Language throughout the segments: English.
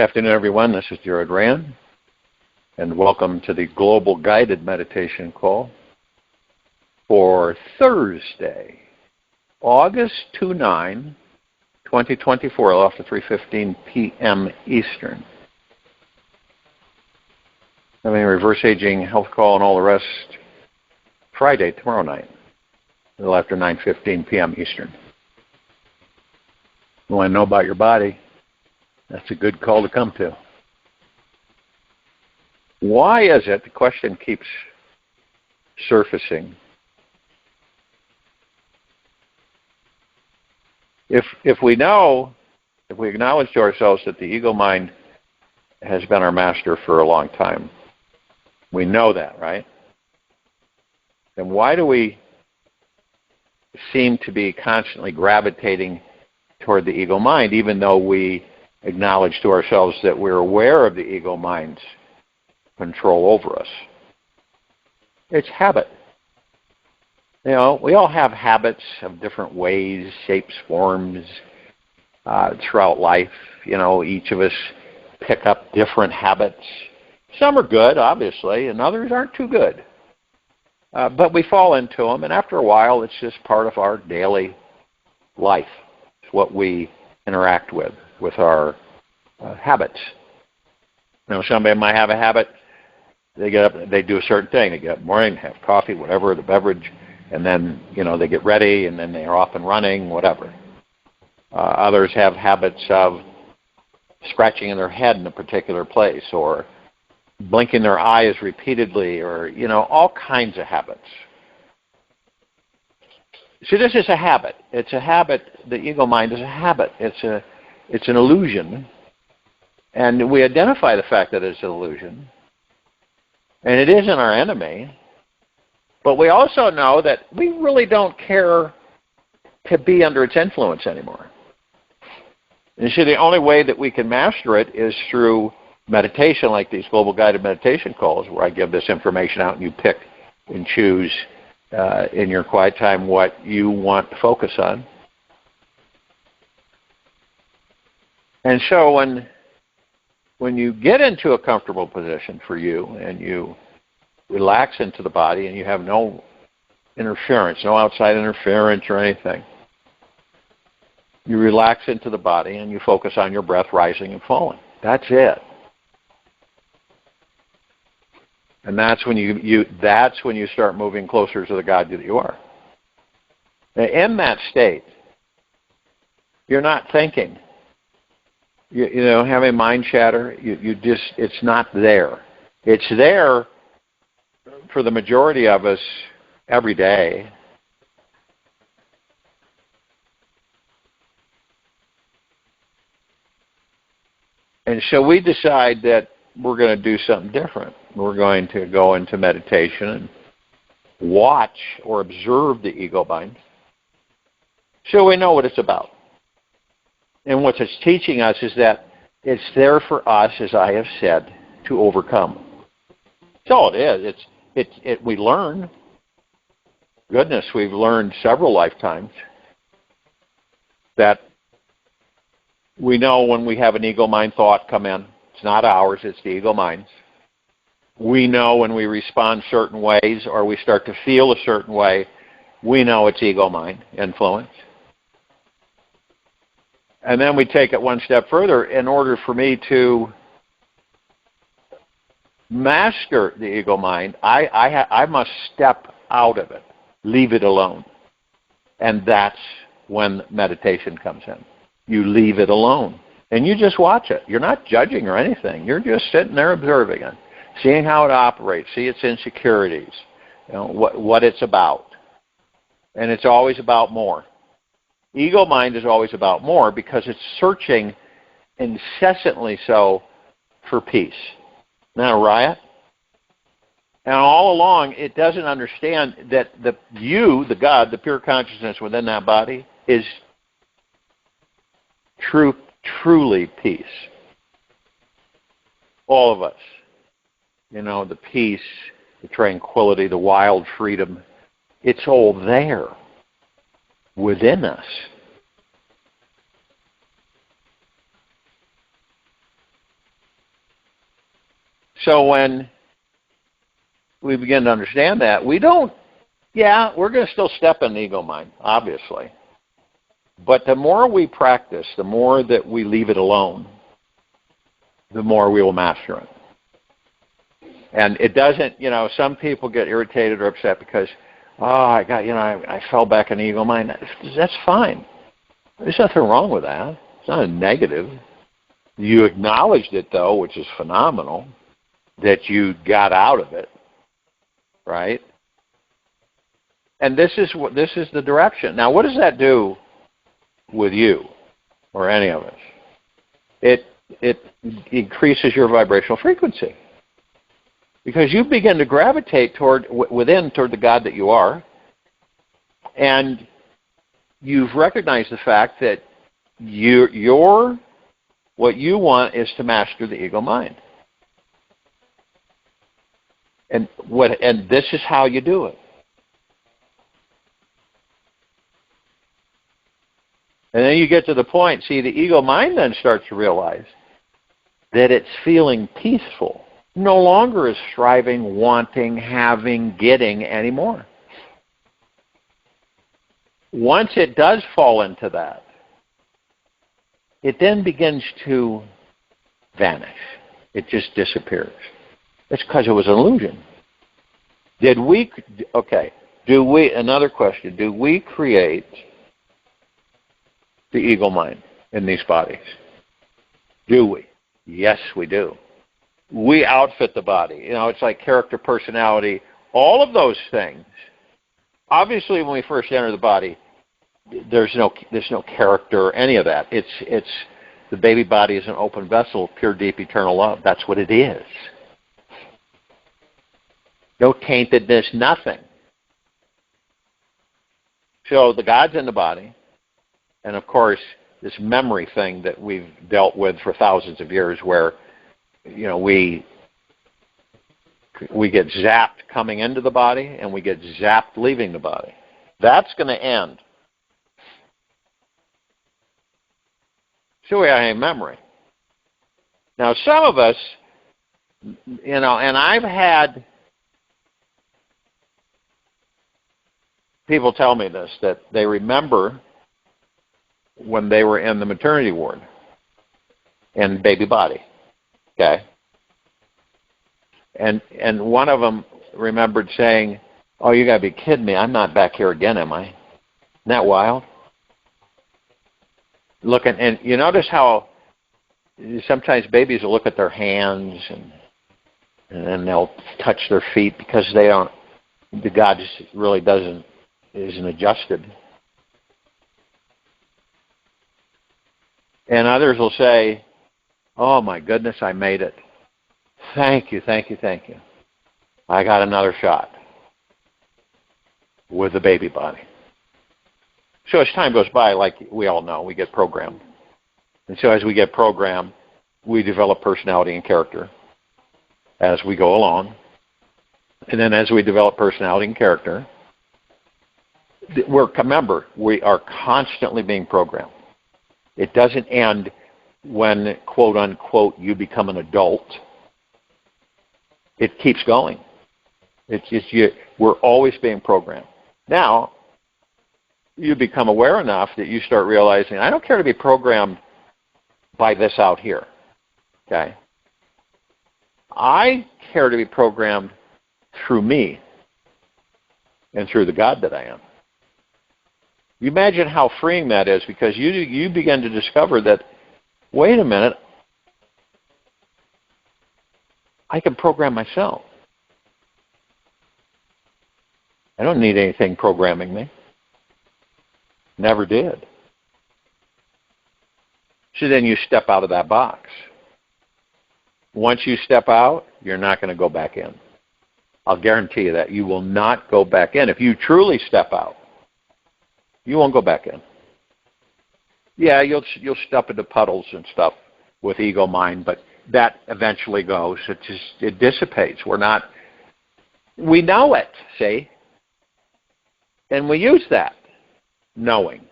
afternoon, everyone. This is RAND, and welcome to the Global Guided Meditation Call for Thursday, August 29, 2024, after 3:15 p.m. Eastern. Having a reverse aging health call and all the rest Friday, tomorrow night, a little after 9:15 p.m. Eastern. You want to know about your body? That's a good call to come to. Why is it, the question keeps surfacing, if we acknowledge to ourselves that the ego mind has been our master for a long time, we know that, right? Then why do we seem to be constantly gravitating toward the ego mind, even though we acknowledge to ourselves that we're aware of the ego mind's control over us? It's habit. You know, we all have habits of different ways, shapes, forms, throughout life. You know, each of us pick up different habits. Some are good, obviously, and others aren't too good. But we fall into them, and after a while, it's just part of our daily life. It's what we interact with our habits. You know, somebody might have a habit. They get up, they do a certain thing. They get up in the morning, have coffee, whatever, the beverage, and then, you know, they get ready, and then they're off and running, whatever. Others have habits of scratching in their head in a particular place, or blinking their eyes repeatedly, or, you know, all kinds of habits. See, this is a habit. It's a habit. The ego mind is a habit. It's an illusion. And we identify the fact that it's an illusion. And it isn't our enemy. But we also know that we really don't care to be under its influence anymore. And see, the only way that we can master it is through meditation, like these global guided meditation calls, where I give this information out and you pick and choose in your quiet time what you want to focus on. And so when you get into a comfortable position for you and you relax into the body and you have no interference, no outside interference or anything, you relax into the body and you focus on your breath rising and falling. That's it. And that's when you start moving closer to the God that you are. Now, in that state, you're not thinking. You don't have a mind chatter. It's not there. It's there for the majority of us every day. And so we decide that we're going to do something different. We're going to go into meditation and watch or observe the ego mind so we know what it's about. And what it's teaching us is that it's there for us, as I have said, to overcome. That's all it is. We learn. Goodness, we've learned several lifetimes that we know when we have an ego mind thought come in. It's not ours, it's the ego mind's. We know when we respond certain ways or we start to feel a certain way, we know it's ego mind influence. And then we take it one step further. In order for me to master the ego mind, I must step out of it, leave it alone. And that's when meditation comes in. You leave it alone. And you just watch it. You're not judging or anything. You're just sitting there observing it, seeing how it operates, see its insecurities, you know, what it's about. And it's always about more. Ego mind is always about more because it's searching incessantly so for peace. Now, Arya? And all along, it doesn't understand that the God, the pure consciousness within that body, is truly peace. All of us. You know, the peace, the tranquility, the wild freedom, it's all there within us. So when we begin to understand that, we're going to still step in the ego mind, obviously. But the more we practice, the more that we leave it alone, the more we will master it. And it doesn't, some people get irritated or upset because, I fell back in the ego mind. That's fine. There's nothing wrong with that. It's not a negative. You acknowledged it, though, which is phenomenal, that you got out of it, right? And this is the direction. Now, what does that do with you or any of us? It increases your vibrational frequency. Because you begin to gravitate toward the God that you are, and you've recognized the fact that what you want is to master the ego mind. And this is how you do it. And then you get to the point, the ego mind then starts to realize that it's feeling peaceful. No longer is striving, wanting, having, getting anymore. Once it does fall into that, it then begins to vanish. It just disappears. It's because it was an illusion. Another question, do we create the ego mind in these bodies? Do we? Yes, we do. We outfit the body. It's like character, personality, all of those things. Obviously, when we first enter the body, there's no character, any of that. It's the baby body is an open vessel, pure, deep, eternal love. That's what it is. No taintedness, nothing. So the God's in the body, and of course, this memory thing that we've dealt with for thousands of years, where we get zapped coming into the body and we get zapped leaving the body. That's going to end. So we have a memory. Now some of us, and I've had people tell me this, that they remember when they were in the maternity ward in baby body. Okay. And one of them remembered saying, "Oh, you got to be kidding me. I'm not back here again, am I?" Isn't that wild? And you notice how sometimes babies will look at their hands and then they'll touch their feet because the God just really isn't adjusted. And others will say, "Oh my goodness, I made it. Thank you, thank you, thank you. I got another shot with the baby body." So as time goes by, like we all know, we get programmed. And so as we get programmed, we develop personality and character as we go along. And then as we develop personality and character, remember, we are constantly being programmed. It doesn't end when, quote unquote, you become an adult. It keeps going. We're always being programmed. Now, you become aware enough that you start realizing, I don't care to be programmed by this out here. Okay? I care to be programmed through me and through the God that I am. You imagine how freeing that is, because you begin to discover that, wait a minute, I can program myself. I don't need anything programming me. Never did. So then you step out of that box. Once you step out, you're not going to go back in. I'll guarantee you that. You will not go back in. If you truly step out, you won't go back in. Yeah, you'll step into puddles and stuff with ego mind, but that eventually goes. It dissipates. We know it, see? And we use that knowing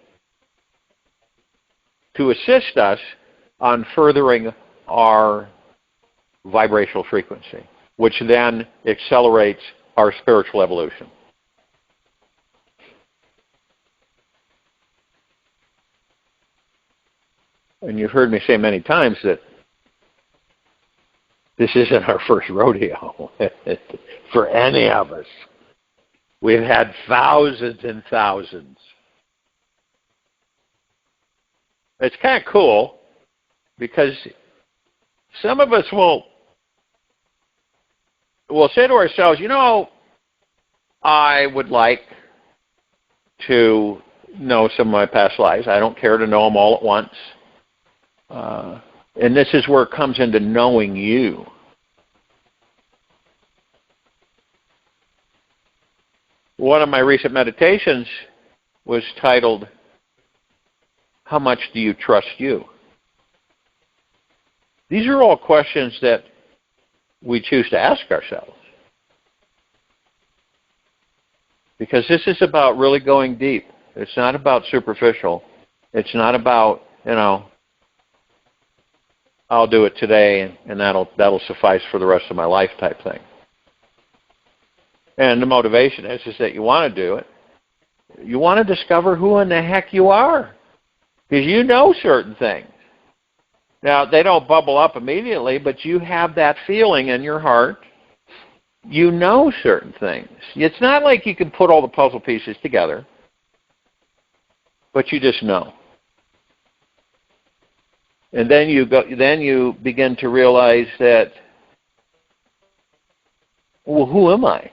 to assist us on furthering our vibrational frequency, which then accelerates our spiritual evolution. And you've heard me say many times that this isn't our first rodeo for any of us. We've had thousands and thousands. It's kind of cool because some of us will say to ourselves, you know, I would like to know some of my past lives. I don't care to know them all at once. And this is where it comes into knowing you. One of my recent meditations was titled, How Much Do You Trust You? These are all questions that we choose to ask ourselves. Because this is about really going deep. It's not about superficial. It's not about, you know, I'll do it today and that'll suffice for the rest of my life type thing. And the motivation is that you want to do it. You want to discover who in the heck you are. Because you know certain things. Now, they don't bubble up immediately, but you have that feeling in your heart. You know certain things. It's not like you can put all the puzzle pieces together, but you just know. And then you begin to realize that, well, who am I?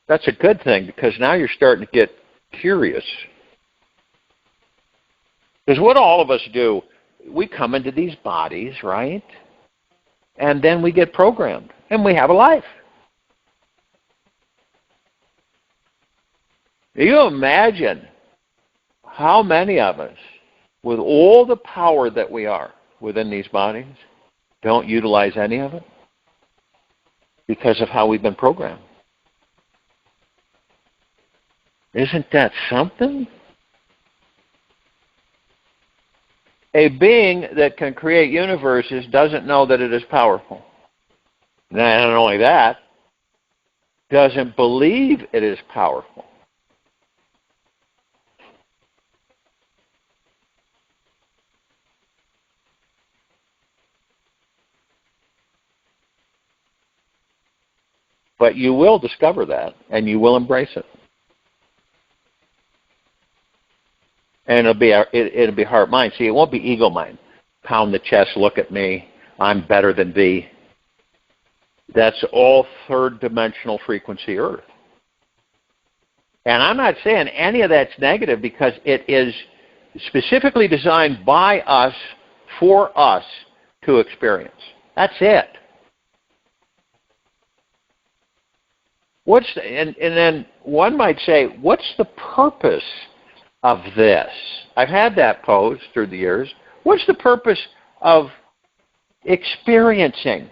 That's a good thing because now you're starting to get curious. Because what all of us do, we come into these bodies, right? And then we get programmed and we have a life. You imagine how many of us, with all the power that we are within these bodies, don't utilize any of it because of how we've been programmed. Isn't that something? A being that can create universes doesn't know that it is powerful. And not only that, doesn't believe it is powerful. But you will discover that, and you will embrace it. And it'll be heart mind. See, it won't be ego mind. Pound the chest, look at me, I'm better than thee. That's all third dimensional frequency earth. And I'm not saying any of that's negative because it is specifically designed by us, for us to experience. That's it. And then one might say, what's the purpose of this? I've had that posed through the years. What's the purpose of experiencing?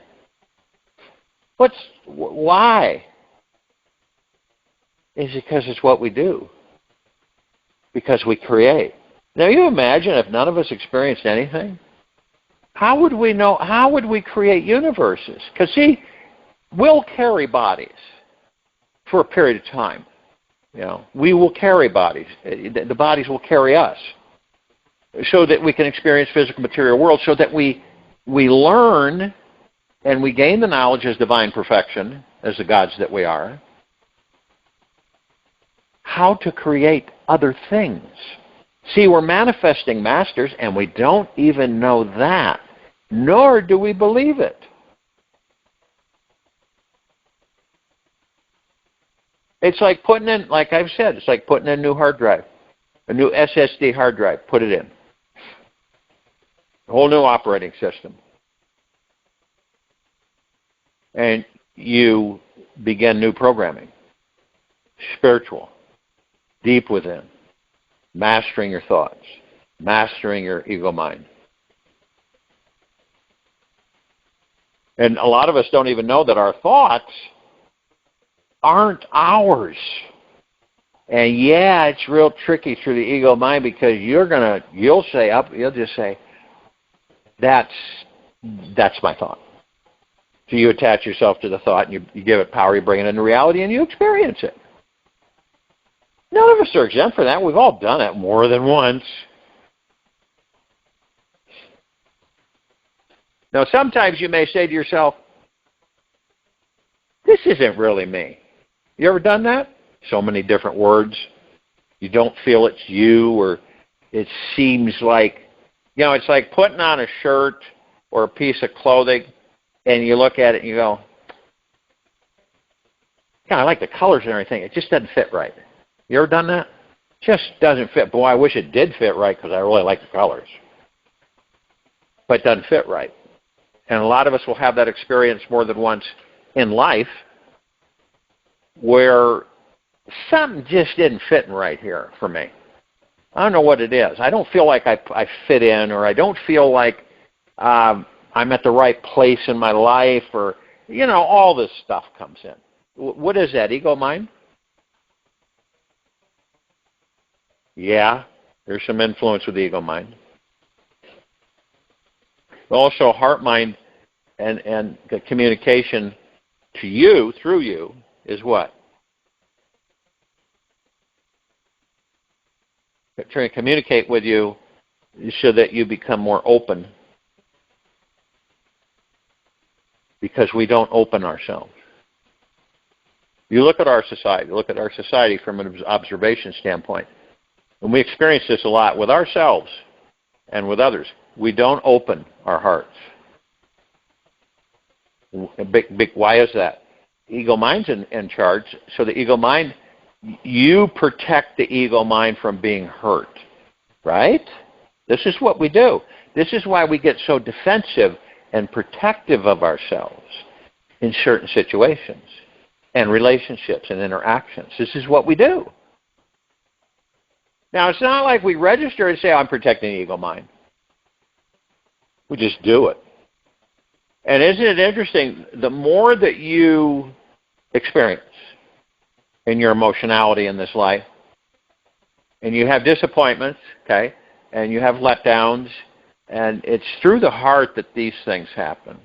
Why? Is it because it's what we do? Because we create. Now you imagine if none of us experienced anything? How would we know? How would we create universes? Because see, we'll carry bodies for a period of time. You know, we will carry bodies. The bodies will carry us, so that we can experience physical material world, so that we learn and we gain the knowledge as divine perfection, as the gods that we are, how to create other things. See, we're manifesting masters, and we don't even know that, nor do we believe it. It's like putting in, like I've said, it's like putting in a new hard drive, a new SSD hard drive, put it in. A whole new operating system. And you begin new programming. Spiritual. Deep within. Mastering your thoughts. Mastering your ego mind. And a lot of us don't even know that our thoughts aren't ours. And yeah, it's real tricky through the ego mind because you'll just say, That's my thought. So you attach yourself to the thought, and you give it power, you bring it into reality, and you experience it. None of us are exempt from that. We've all done it more than once. Now, sometimes you may say to yourself, this isn't really me. You ever done that? So many different words. You don't feel it's you, or it seems like, it's like putting on a shirt or a piece of clothing, and you look at it and you go, I like the colors and everything. It just doesn't fit right. You ever done that? Just doesn't fit. Boy, I wish it did fit right because I really like the colors. But it doesn't fit right. And a lot of us will have that experience more than once in life where something just isn't fitting right here for me. I don't know what it is. I don't feel like I fit in, or I don't feel like I'm at the right place in my life, or, all this stuff comes in. What is that, ego mind? Yeah, there's some influence with the ego mind. Also, heart mind and the communication to you, through you, is what? Trying to communicate with you so that you become more open. Because we don't open ourselves. You look at our society from an observation standpoint, and we experience this a lot with ourselves and with others. We don't open our hearts. Why is that? Ego mind's in charge, so the ego mind, you protect the ego mind from being hurt, right? This is what we do. This is why we get so defensive and protective of ourselves in certain situations and relationships and interactions. This is what we do. Now, it's not like we register and say, I'm protecting the ego mind. We just do it. And isn't it interesting, the more that you experience in your emotionality in this life, and you have disappointments, okay, and you have letdowns, and it's through the heart that these things happen.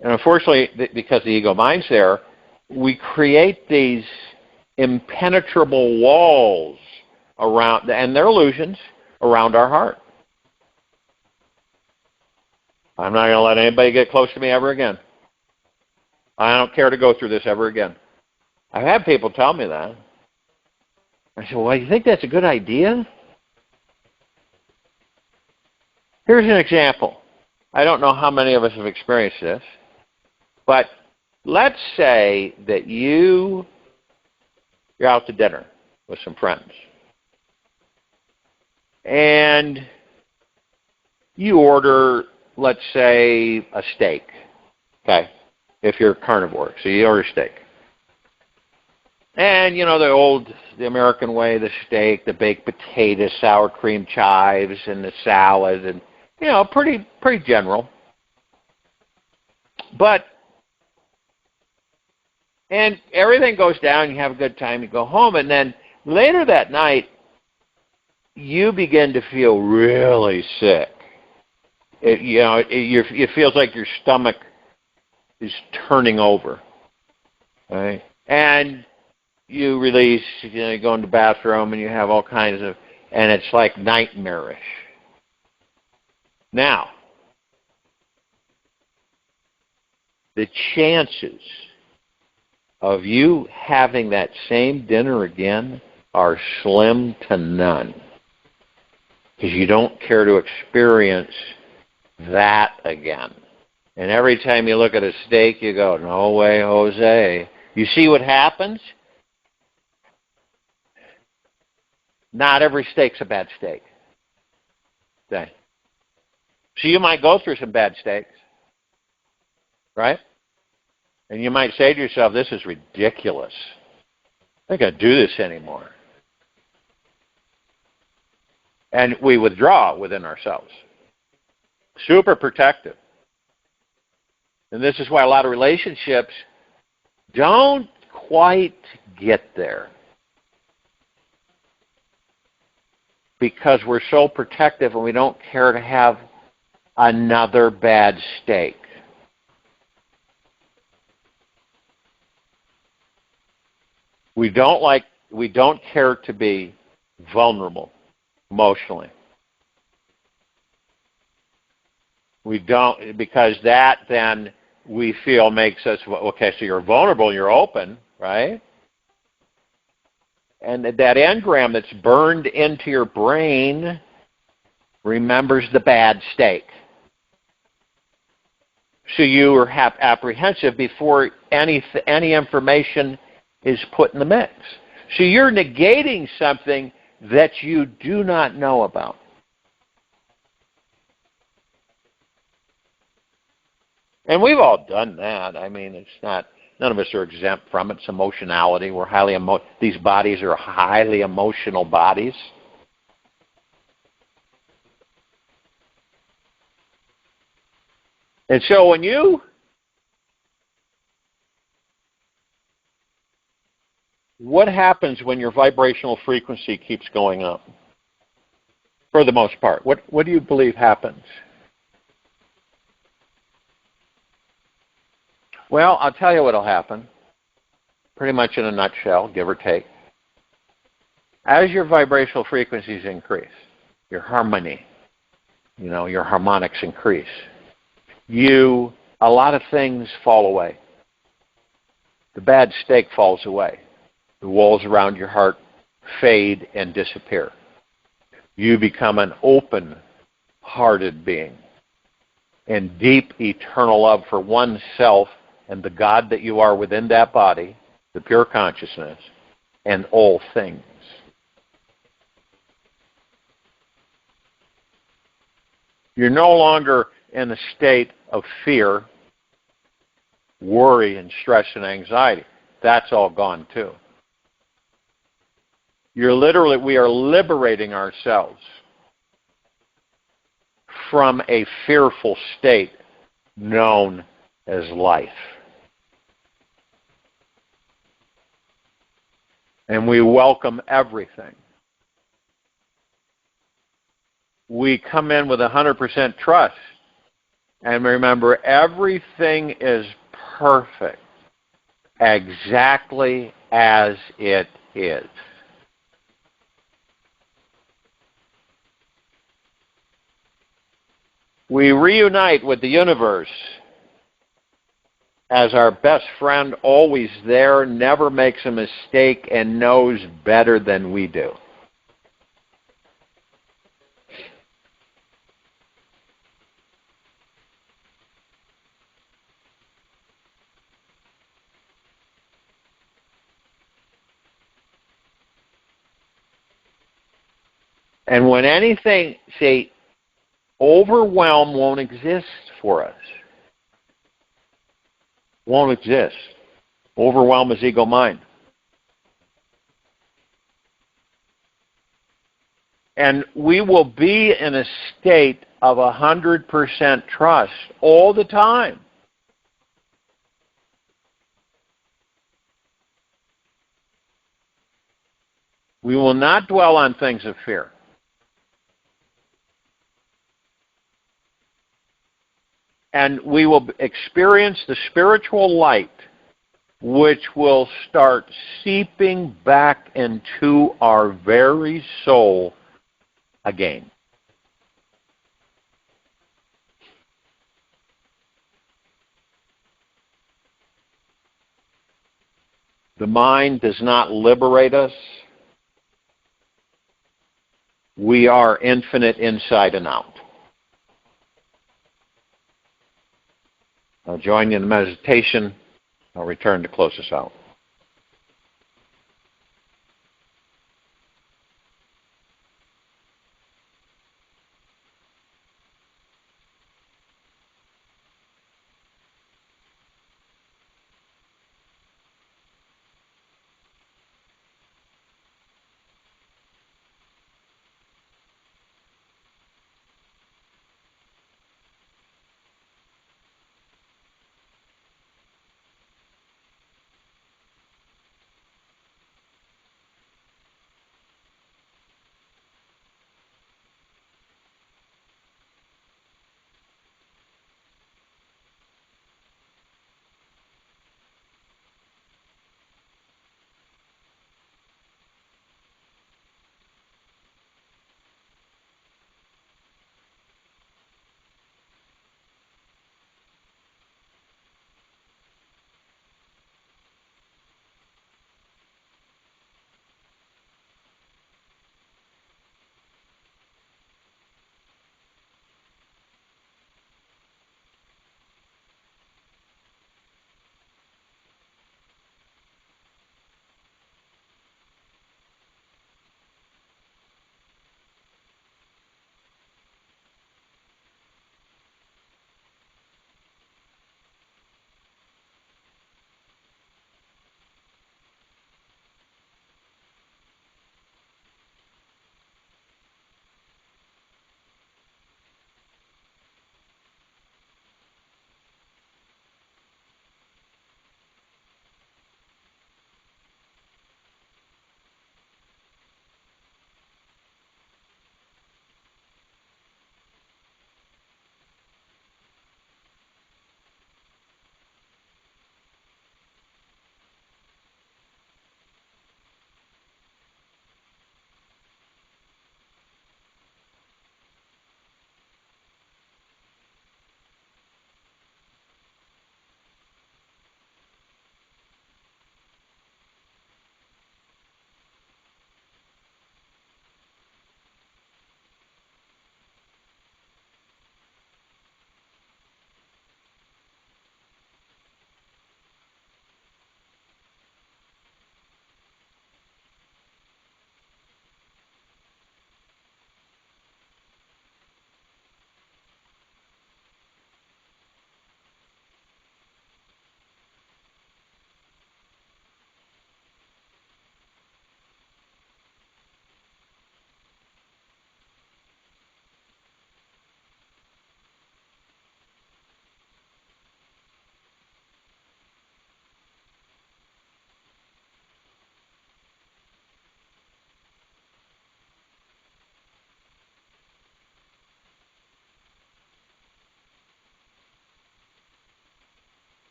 And unfortunately, because the ego mind's there, we create these impenetrable walls around, and they're illusions, around our heart. I'm not going to let anybody get close to me ever again. I don't care to go through this ever again. I've had people tell me that. I said, well, you think that's a good idea? Here's an example. I don't know how many of us have experienced this, but let's say that you're out to dinner with some friends, and you order, let's say, a steak, okay, if you're carnivore, so you order steak. And, the American way, the steak, the baked potatoes, sour cream chives, and the salad, and, pretty general. And everything goes down, you have a good time, you go home, and then later that night, you begin to feel really sick. It feels like your stomach is turning over, right? And you release, you go in the bathroom, and you have all kinds of, and it's like nightmarish. Now, the chances of you having that same dinner again are slim to none, because you don't care to experience that again. And every time you look at a steak, you go, no way, Jose. You see what happens? Not every steak's a bad steak. Okay. So you might go through some bad steaks, right? And you might say to yourself, this is ridiculous. I'm not going to do this anymore. And we withdraw within ourselves. Super protective. And this is why a lot of relationships don't quite get there. because we're so protective and we don't care to have another bad steak. We don't care to be vulnerable emotionally. We don't, because that then we feel makes us, okay, so you're vulnerable, you're open, right? And that engram that's burned into your brain remembers the bad steak. So you are apprehensive before any information is put in the mix. So you're negating something that you do not know about. And we've all done that. I mean, it's not, none of us are exempt from it. It's emotionality. We're highly these bodies are highly emotional bodies. And so what happens when your vibrational frequency keeps going up? For the most part, what do you believe happens? Well, I'll tell you what will happen, pretty much in a nutshell, give or take. As your vibrational frequencies increase, your harmony, your harmonics increase, a lot of things fall away. The bad steak falls away. The walls around your heart fade and disappear. You become an open-hearted being in deep eternal love for oneself and the God that you are within that body, the pure consciousness, and all things. You're no longer in a state of fear, worry, and stress and anxiety. That's all gone too. We are liberating ourselves from a fearful state known as life. And we welcome everything. We come in with 100% trust. And remember, everything is perfect, exactly as it is. We reunite with the universe as our best friend, always there, never makes a mistake, and knows better than we do. And when anything, say, overwhelm won't exist for us. Won't exist. Overwhelm is ego mind. And we will be in a state of 100% trust all the time. We will not dwell on things of fear. And we will experience the spiritual light, which will start seeping back into our very soul again. The mind does not liberate us. We are infinite inside and out. I'll join you in the meditation. I'll return to close us out.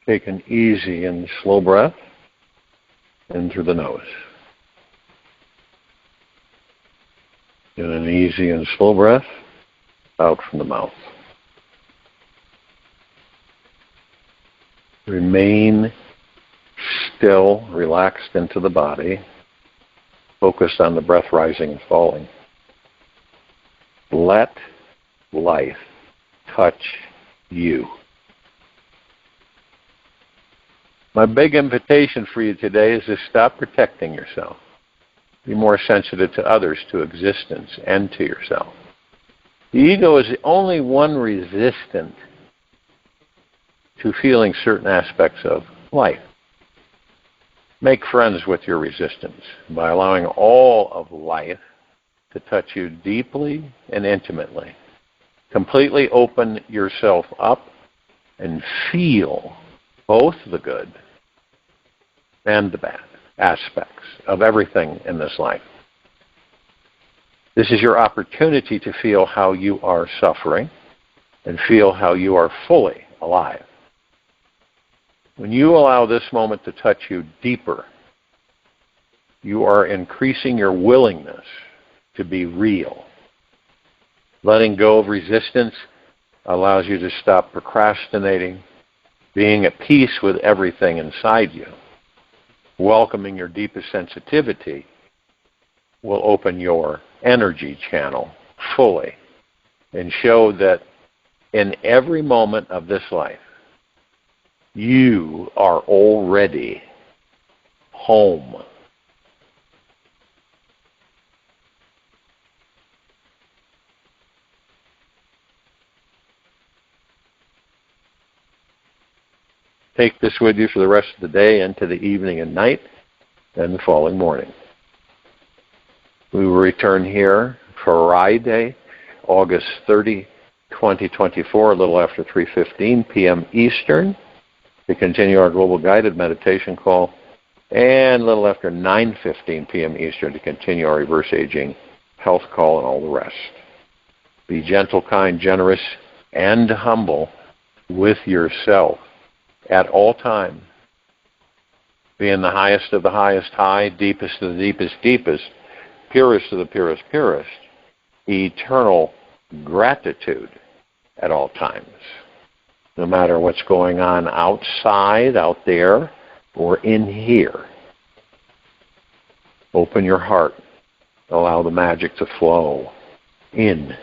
Take an easy and slow breath in through the nose. And an easy and slow breath out from the mouth. Remain still, relaxed into the body, focused on the breath rising and falling. Let life touch you. My big invitation for you today is to stop protecting yourself. Be more sensitive to others, to existence, and to yourself. The ego is the only one resistant to feeling certain aspects of life. Make friends with your resistance by allowing all of life to touch you deeply and intimately. Completely open yourself up and feel both the good and the bad aspects of everything in this life. This is your opportunity to feel how you are suffering and feel how you are fully alive. When you allow this moment to touch you deeper, you are increasing your willingness to be real. Letting go of resistance allows you to stop procrastinating, being at peace with everything inside you. Welcoming your deepest sensitivity will open your energy channel fully and show that in every moment of this life, you are already home. Take this with you for the rest of the day, into the evening and night, and the following morning. We will return here Friday, August 30, 2024, a little after 3:15 p.m. Eastern, to continue our global guided meditation call, and a little after 9:15 p.m. Eastern to continue our reverse aging health call and all the rest. Be gentle, kind, generous, and humble with yourself at all times. Being the highest of the highest high, deepest of the deepest deepest, purest of the purest purest, eternal gratitude at all times. No matter what's going on outside, out there, or in here. Open your heart. Allow the magic to flow in